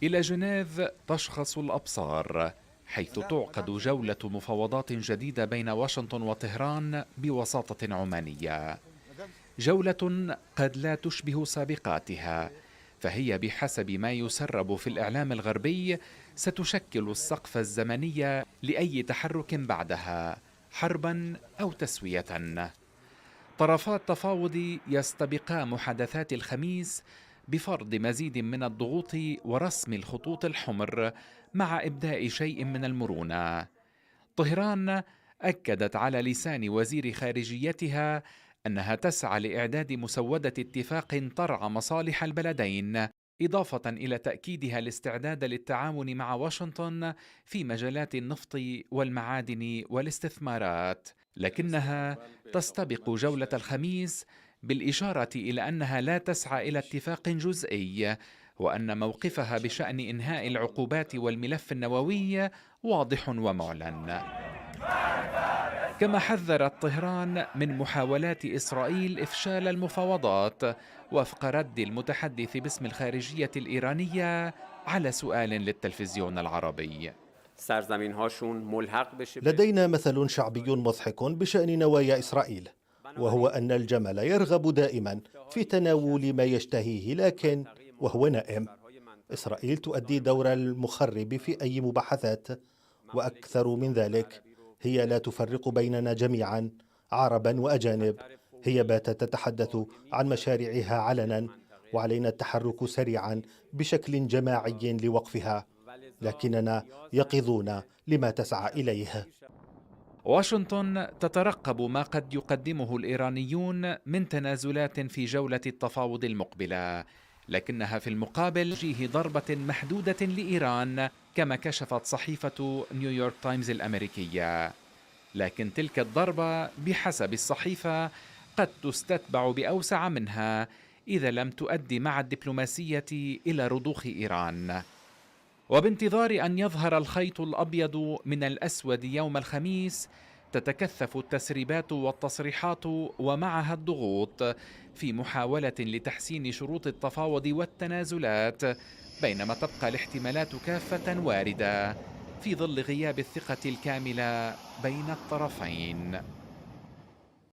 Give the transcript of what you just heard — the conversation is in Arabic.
إلى جنيف تشخص الأبصار، حيث تعقد جولة مفاوضات جديدة بين واشنطن وطهران بوساطة عمانية. جولة قد لا تشبه سابقاتها، فهي بحسب ما يسرب في الإعلام الغربي ستشكل السقف الزمني لأي تحرك بعدها، حربا أو تسوية. طرفا التفاوض يستبقا محادثات الخميس بفرض مزيد من الضغوط ورسم الخطوط الحمر مع إبداء شيء من المرونة. طهران أكدت على لسان وزير خارجيتها أنها تسعى لإعداد مسودة اتفاق ترعى مصالح البلدين، إضافة إلى تأكيدها الاستعداد للتعاون مع واشنطن في مجالات النفط والمعادن والاستثمارات. لكنها تستبق جولة الخميس بالإشارة إلى أنها لا تسعى إلى اتفاق جزئي، وأن موقفها بشأن إنهاء العقوبات والملف النووي واضح ومعلن. كما حذرت طهران من محاولات إسرائيل إفشال المفاوضات، وفق رد المتحدث باسم الخارجية الإيرانية على سؤال للتلفزيون العربي. لدينا مثل شعبي مضحك بشأن نوايا إسرائيل، وهو أن الجمل يرغب دائما في تناول ما يشتهيه لكن وهو نائم. إسرائيل تؤدي دور المخرب في أي مباحثات، وأكثر من ذلك هي لا تفرق بيننا جميعا عربا وأجانب. هي باتت تتحدث عن مشاريعها علنا، وعلينا التحرك سريعا بشكل جماعي لوقفها، لكننا يقظون لما تسعى إليه. واشنطن تترقب ما قد يقدمه الإيرانيون من تنازلات في جولة التفاوض المقبلة، لكنها في المقابل توجيه ضربة محدودة لإيران، كما كشفت صحيفة نيويورك تايمز الأمريكية. لكن تلك الضربة بحسب الصحيفة قد تستتبع بأوسع منها إذا لم تؤدي مع الدبلوماسية إلى رضوخ إيران. وبانتظار أن يظهر الخيط الأبيض من الأسود يوم الخميس، تتكثف التسريبات والتصريحات ومعها الضغوط في محاولة لتحسين شروط التفاوض والتنازلات، بينما تبقى الاحتمالات كافة واردة في ظل غياب الثقة الكاملة بين الطرفين.